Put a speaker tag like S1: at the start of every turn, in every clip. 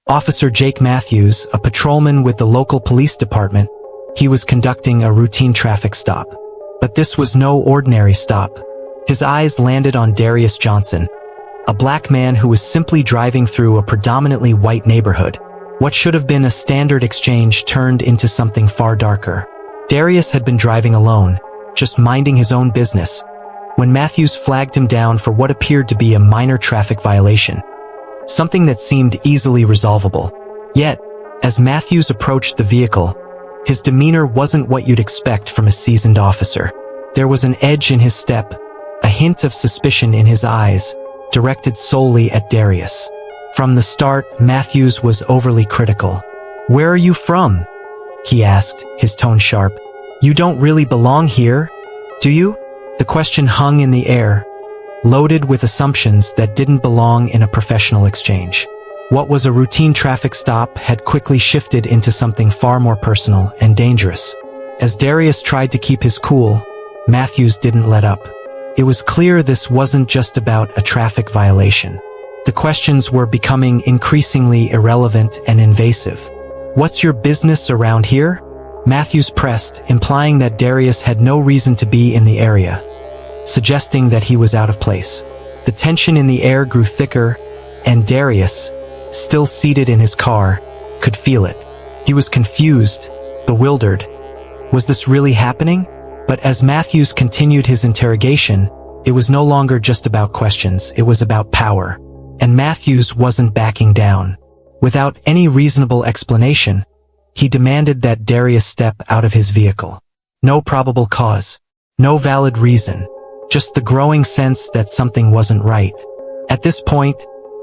S1: Officer Jake Matthews, a patrolman with the local police department, he was conducting a routine traffic stop. But this was no ordinary stop. His eyes landed on Darius Johnson, a black man who was simply driving through a predominantly white neighborhood. What should have been a standard exchange turned into something far darker. Darius had been driving alone, just minding his own business, when Matthews flagged him down for what appeared to be a minor traffic violation. Something that seemed easily resolvable. Yet, as Matthews approached the vehicle, his demeanor wasn't what you'd expect from a seasoned officer. There was an edge in his step, a hint of suspicion in his eyes, directed solely at Darius. From the start, Matthews was overly critical. "Where are you from?" he asked, his tone sharp. "You don't really belong here, do you?" The question hung in the air, loaded with assumptions that didn't belong in a professional exchange. What was a routine traffic stop had quickly shifted into something far more personal and dangerous. As Darius tried to keep his cool, Matthews didn't let up. It was clear this wasn't just about a traffic violation. The questions were becoming increasingly irrelevant and invasive. "What's your business around here?" Matthews pressed, implying that Darius had no reason to be in the area, suggesting that he was out of place. The tension in the air grew thicker, and Darius, still seated in his car, could feel it. He was confused, bewildered. Was this really happening? But as Matthews continued his interrogation, it was no longer just about questions, it was about power. And Matthews wasn't backing down. Without any reasonable explanation, he demanded that Darius step out of his vehicle. No probable cause, no valid reason, just the growing sense that something wasn't right. At this point,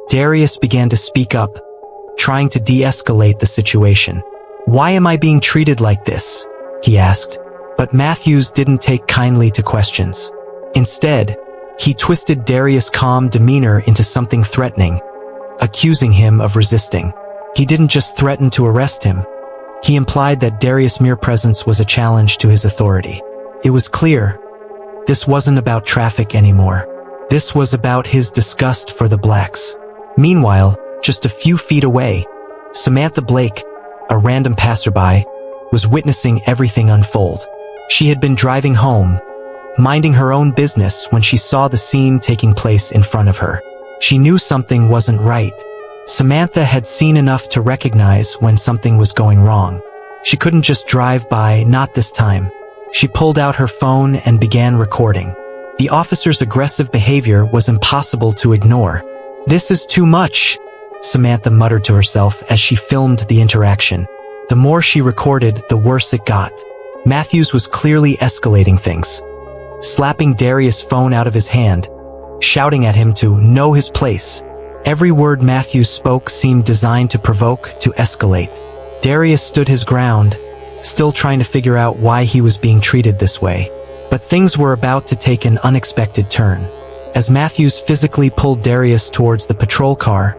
S1: Darius began to speak up, trying to de-escalate the situation. "Why am I being treated like this?" he asked. But Matthews didn't take kindly to questions. Instead, he twisted Darius' calm demeanor into something threatening, accusing him of resisting. He didn't just threaten to arrest him. He implied that Darius' mere presence was a challenge to his authority. It was clear, this wasn't about traffic anymore. This was about his disgust for the blacks. Meanwhile, just a few feet away, Samantha Blake, a random passerby, was witnessing everything unfold. She had been driving home, minding her own business when she saw the scene taking place in front of her. She knew something wasn't right. Samantha had seen enough to recognize when something was going wrong. She couldn't just drive by, not this time. She pulled out her phone and began recording. The officer's aggressive behavior was impossible to ignore. "This is too much," Samantha muttered to herself as she filmed the interaction. The more she recorded, the worse it got. Matthews was clearly escalating things, slapping Darius' phone out of his hand, shouting at him to know his place. Every word Matthews spoke seemed designed to provoke, to escalate. Darius stood his ground, still trying to figure out why he was being treated this way. But things were about to take an unexpected turn. As Matthews physically pulled Darius towards the patrol car,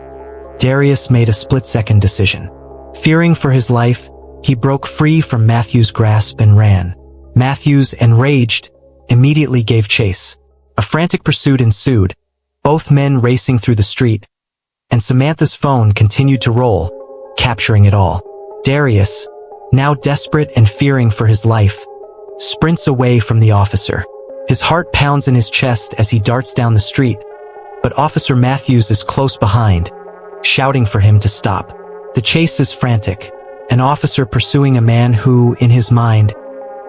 S1: Darius made a split-second decision. Fearing for his life, he broke free from Matthews' grasp and ran. Matthews, enraged, immediately gave chase. A frantic pursuit ensued, both men racing through the street, and Samantha's phone continued to roll, capturing it all. Darius, now desperate and fearing for his life, sprints away from the officer. His heart pounds in his chest as he darts down the street, but Officer Matthews is close behind, shouting for him to stop. The chase is frantic, an officer pursuing a man who, in his mind,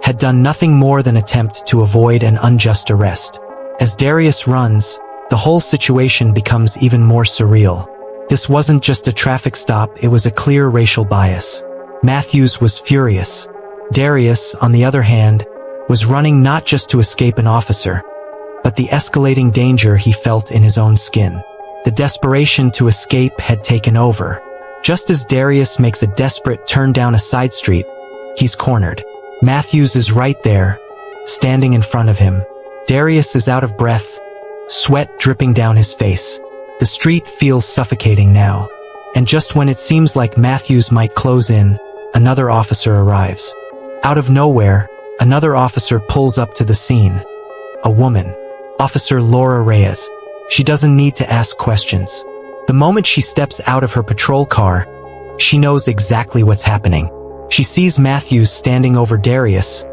S1: had done nothing more than attempt to avoid an unjust arrest. As Darius runs, the whole situation becomes even more surreal. This wasn't just a traffic stop, it was a clear racial bias. Matthews was furious. Darius, on the other hand, was running not just to escape an officer, but the escalating danger he felt in his own skin. The desperation to escape had taken over. Just as Darius makes a desperate turn down a side street, he's cornered. Matthews is right there, standing in front of him. Darius is out of breath, sweat dripping down his face. The street feels suffocating now. And just when it seems like Matthews might close in, another officer arrives. Out of nowhere, another officer pulls up to the scene. A woman, Officer Laura Reyes. She doesn't need to ask questions. The moment she steps out of her patrol car, She knows exactly what's happening. She sees Matthews standing over Darius,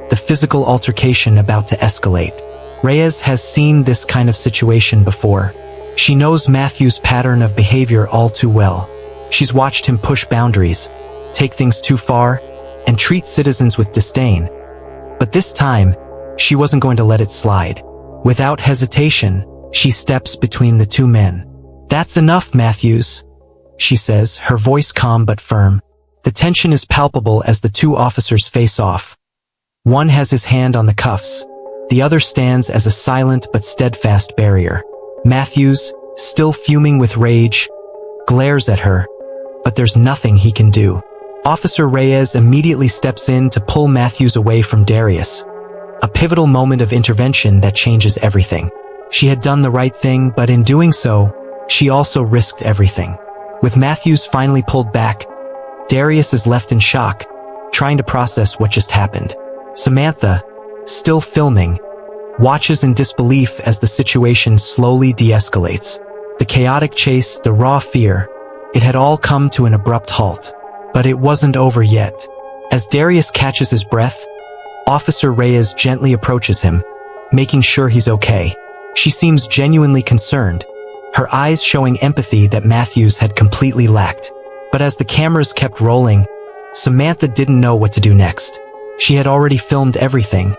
S1: the physical altercation about to escalate. Reyes has seen this kind of situation before. She knows Matthews' pattern of behavior all too well. She's watched him push boundaries, take things too far, and treat citizens with disdain. But this time, she wasn't going to let it slide. Without hesitation, she steps between the two men. "That's enough, Matthews," she says, her voice calm but firm. The tension is palpable as the two officers face off. One has his hand on the cuffs. The other stands as a silent but steadfast barrier. Matthews, still fuming with rage, glares at her, but there's nothing he can do. Officer Reyes immediately steps in to pull Matthews away from Darius. A pivotal moment of intervention that changes everything. She had done the right thing, but in doing so, she also risked everything. With Matthews finally pulled back, Darius is left in shock, trying to process what just happened. Samantha, still filming, watches in disbelief as the situation slowly de-escalates. The chaotic chase, the raw fear, it had all come to an abrupt halt. But it wasn't over yet. As Darius catches his breath, Officer Reyes gently approaches him, making sure he's okay. She seems genuinely concerned, her eyes showing empathy that Matthews had completely lacked. But as the cameras kept rolling, Samantha didn't know what to do next. She had already filmed everything,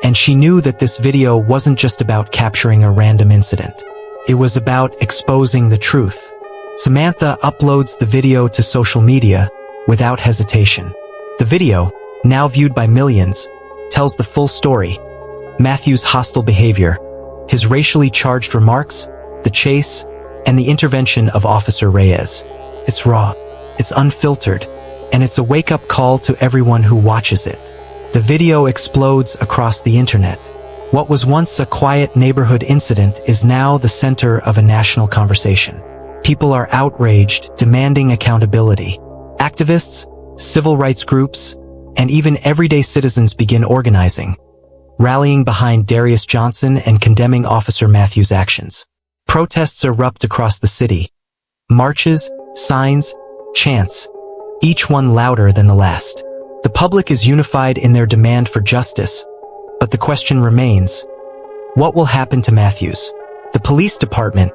S1: and she knew that this video wasn't just about capturing a random incident. It was about exposing the truth. Samantha uploads the video to social media without hesitation. The video, now viewed by millions, tells the full story. Matthews' hostile behavior, his racially charged remarks, the chase, and the intervention of Officer Reyes. It's raw, it's unfiltered, and it's a wake-up call to everyone who watches it. The video explodes across the internet. What was once a quiet neighborhood incident is now the center of a national conversation. People are outraged, demanding accountability. Activists, civil rights groups, and even everyday citizens begin organizing, rallying behind Darius Johnson and condemning Officer Matthews' actions. Protests erupt across the city. Marches, signs, chants, each one louder than the last. The public is unified in their demand for justice, but the question remains, what will happen to Matthews? The police department,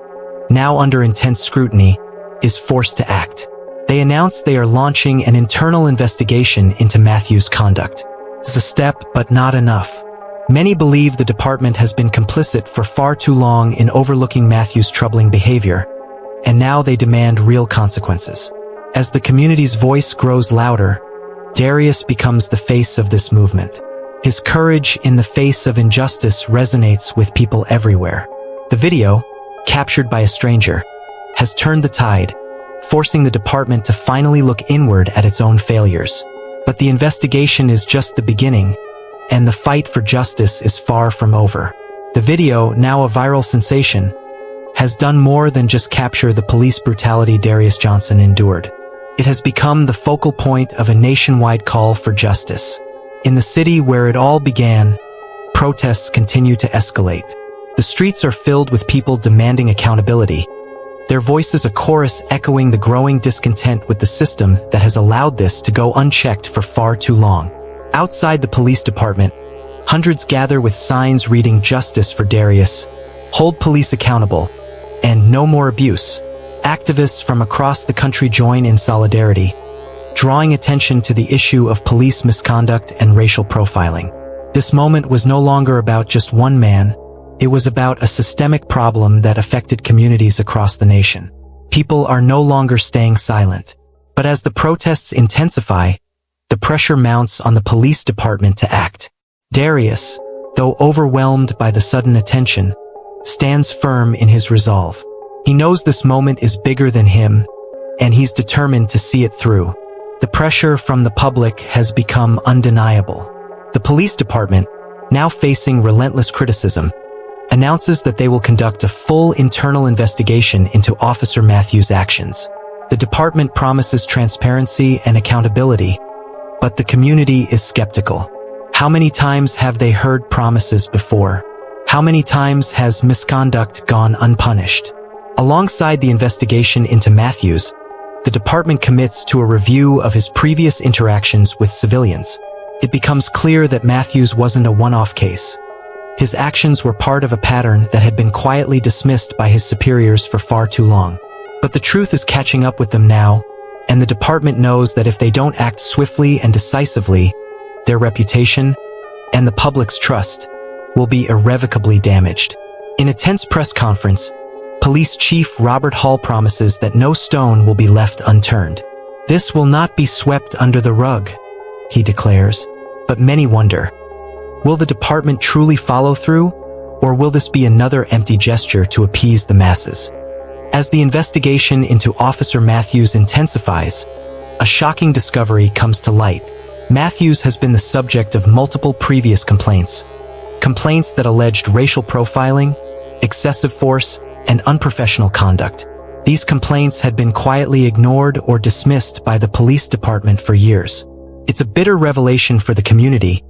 S1: now under intense scrutiny, is forced to act. They announce they are launching an internal investigation into Matthews' conduct. It's a step, but not enough. Many believe the department has been complicit for far too long in overlooking Matthews' troubling behavior, and now they demand real consequences. As the community's voice grows louder, Darius becomes the face of this movement. His courage in the face of injustice resonates with people everywhere. The video, captured by a stranger, has turned the tide, forcing the department to finally look inward at its own failures. But the investigation is just the beginning, and the fight for justice is far from over. The video, now a viral sensation, has done more than just capture the police brutality Darius Johnson endured. It has become the focal point of a nationwide call for justice. In the city where it all began, protests continue to escalate. The streets are filled with people demanding accountability, their voices a chorus echoing the growing discontent with the system that has allowed this to go unchecked for far too long. Outside the police department, hundreds gather with signs reading "Justice for Darius," "Hold police accountable," and "No more abuse." Activists from across the country join in solidarity, drawing attention to the issue of police misconduct and racial profiling. This moment was no longer about just one man. It was about a systemic problem that affected communities across the nation. People are no longer staying silent. But as the protests intensify, the pressure mounts on the police department to act. Darius, though overwhelmed by the sudden attention, stands firm in his resolve. He knows this moment is bigger than him, and he's determined to see it through. The pressure from the public has become undeniable. The police department, now facing relentless criticism, announces that they will conduct a full internal investigation into Officer Matthews' actions. The department promises transparency and accountability, but the community is skeptical. How many times have they heard promises before? How many times has misconduct gone unpunished? Alongside the investigation into Matthews, the department commits to a review of his previous interactions with civilians. It becomes clear that Matthews wasn't a one-off case. His actions were part of a pattern that had been quietly dismissed by his superiors for far too long. But the truth is catching up with them now, and the department knows that if they don't act swiftly and decisively, their reputation and the public's trust will be irrevocably damaged. In a tense press conference, Police Chief Robert Hall promises that no stone will be left unturned. "This will not be swept under the rug," he declares. But many wonder, will the department truly follow through, or will this be another empty gesture to appease the masses? As the investigation into Officer Matthews intensifies, a shocking discovery comes to light. Matthews has been the subject of multiple previous complaints that alleged racial profiling, excessive force, and unprofessional conduct. These complaints had been quietly ignored or dismissed by the police department for years. It's a bitter revelation for the community.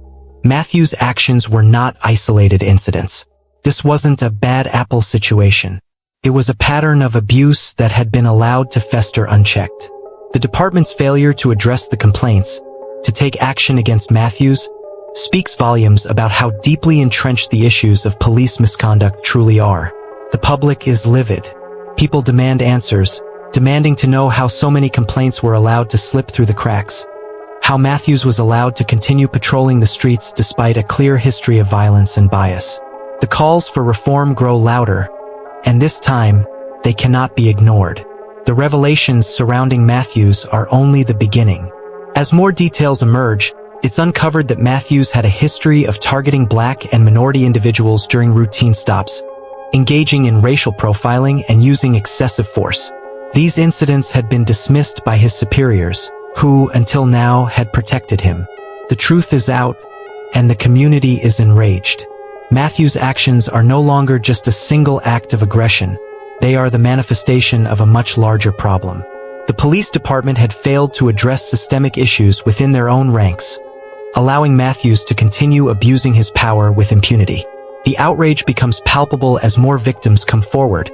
S1: Matthews' actions were not isolated incidents. This wasn't a bad apple situation. It was a pattern of abuse that had been allowed to fester unchecked. The department's failure to address the complaints, to take action against Matthews, speaks volumes about how deeply entrenched the issues of police misconduct truly are. The public is livid. People demand answers, demanding to know how so many complaints were allowed to slip through the cracks, how Matthews was allowed to continue patrolling the streets despite a clear history of violence and bias. The calls for reform grow louder, and this time, they cannot be ignored. The revelations surrounding Matthews are only the beginning. As more details emerge, it's uncovered that Matthews had a history of targeting Black and minority individuals during routine stops, engaging in racial profiling and using excessive force. These incidents had been dismissed by his superiors, who, until now, had protected him. The truth is out, and the community is enraged. Matthews' actions are no longer just a single act of aggression. They are the manifestation of a much larger problem. The police department had failed to address systemic issues within their own ranks, allowing Matthews to continue abusing his power with impunity. The outrage becomes palpable as more victims come forward,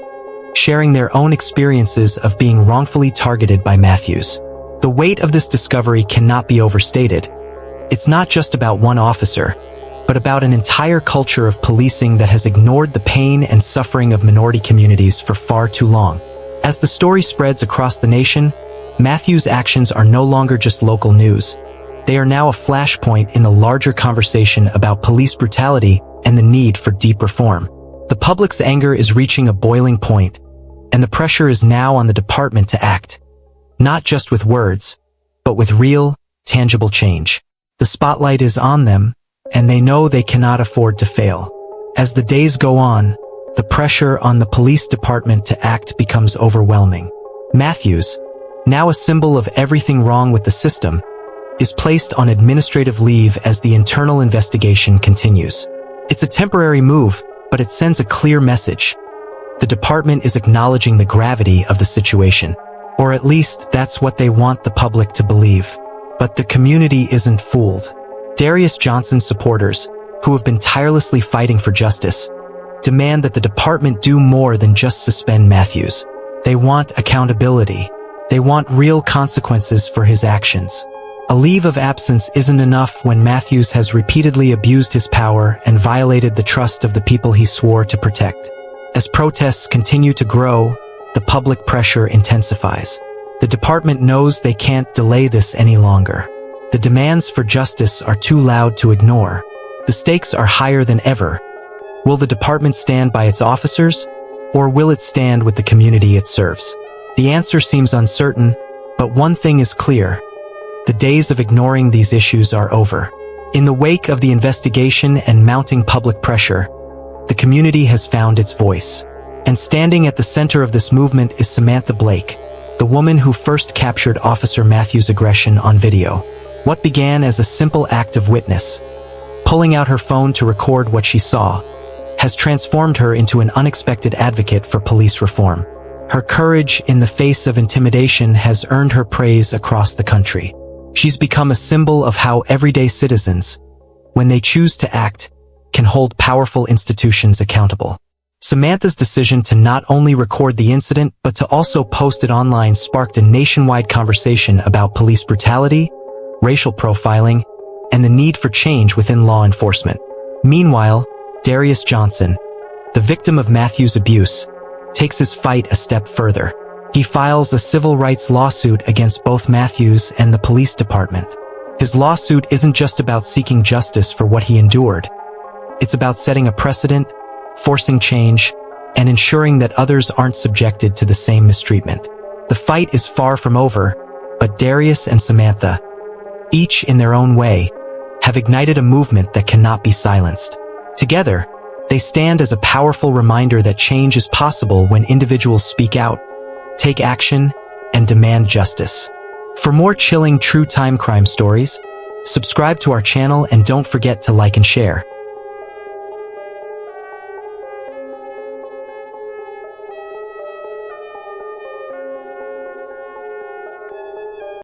S1: sharing their own experiences of being wrongfully targeted by Matthews. The weight of this discovery cannot be overstated. It's not just about one officer, but about an entire culture of policing that has ignored the pain and suffering of minority communities for far too long. As the story spreads across the nation, Matthews' actions are no longer just local news. They are now a flashpoint in the larger conversation about police brutality and the need for deep reform. The public's anger is reaching a boiling point, and the pressure is now on the department to act, not just with words, but with real, tangible change. The spotlight is on them, and they know they cannot afford to fail. As the days go on, the pressure on the police department to act becomes overwhelming. Matthews, now a symbol of everything wrong with the system, is placed on administrative leave as the internal investigation continues. It's a temporary move, but it sends a clear message. The department is acknowledging the gravity of the situation, or at least that's what they want the public to believe. But the community isn't fooled. Darius Johnson's supporters, who have been tirelessly fighting for justice, demand that the department do more than just suspend Matthews. They want accountability. They want real consequences for his actions. A leave of absence isn't enough when Matthews has repeatedly abused his power and violated the trust of the people he swore to protect. As protests continue to grow, the public pressure intensifies. The department knows they can't delay this any longer. The demands for justice are too loud to ignore. The stakes are higher than ever. Will the department stand by its officers, or will it stand with the community it serves? The answer seems uncertain, but one thing is clear. The days of ignoring these issues are over. In the wake of the investigation and mounting public pressure, the community has found its voice. And standing at the center of this movement is Samantha Blake, the woman who first captured Officer Matthews' aggression on video. What began as a simple act of witness, pulling out her phone to record what she saw, has transformed her into an unexpected advocate for police reform. Her courage in the face of intimidation has earned her praise across the country. She's become a symbol of how everyday citizens, when they choose to act, can hold powerful institutions accountable. Samantha's decision to not only record the incident but to also post it online sparked a nationwide conversation about police brutality, racial profiling, and the need for change within law enforcement. Meanwhile, Darius Johnson, the victim of Matthew's abuse, takes his fight a step further. He files a civil rights lawsuit against both Matthews and the police department. His lawsuit isn't just about seeking justice for what he endured. It's about setting a precedent, forcing change, and ensuring that others aren't subjected to the same mistreatment. The fight is far from over, but Darius and Samantha, each in their own way, have ignited a movement that cannot be silenced. Together, they stand as a powerful reminder that change is possible when individuals speak out, take action, and demand justice. For more chilling true-time crime stories, subscribe to our channel and don't forget to like and share.